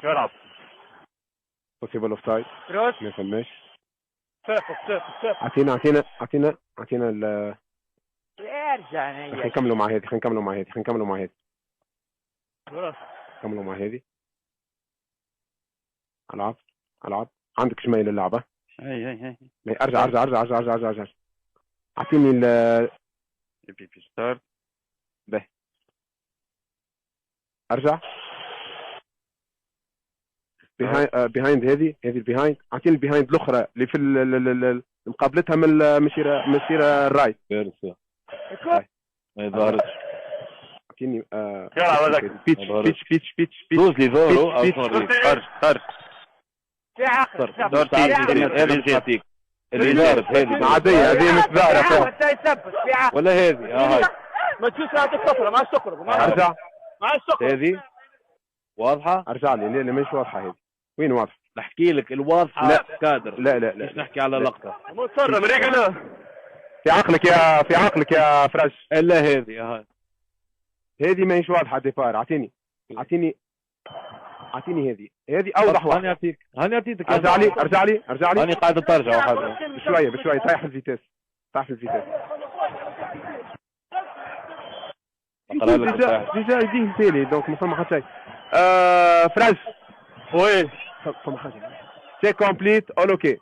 يلعب possible offside. كروس ما فماش. صفر. اعطينا ال ارجع خلينا نكملوا مع هذه خلاص كملوا مع هذه. العب عندك شمال اللعبة. هي ارجع اعطيني ال بي ستارت. به ارجع بيهايند هذه البيهايند. اعطيني البيهايند الاخرى اللي في مقابلتها من مسيرة الرايت. ما ظهرتش. اعطيني يلعب هذاك بيتش دوز لي ظهره او صوريك. خرج في عقل دور هذا يعطيك اللي ظهرت هذه عادية. هذه مش ظاهرة يثبت في عقل ولا هذه. هاي ما تشوف هذه الصفرة مع السكر ارجع. مع السكر هذه واضحة. ارجع لي. لا مش واضحة هذه. وين واضحة؟ نحكي لك الواضحة. لا. كادر. لا مش نحكي على لقطة. مصر مريقنا في عقلك يا فرش. الا هذه. هذه ما هيش واضحة ديفار. اعطيني هذه اوضح واحدة. هاني اعطيتك. ارجع لي هاني قاعدة ترجع وحاجة. بشوية طايح الفيتاس. ديجا يديه تالي دونك ما فما حتى شيء. فرانس وي فما حاجة. سي كومبليت اول اوكي.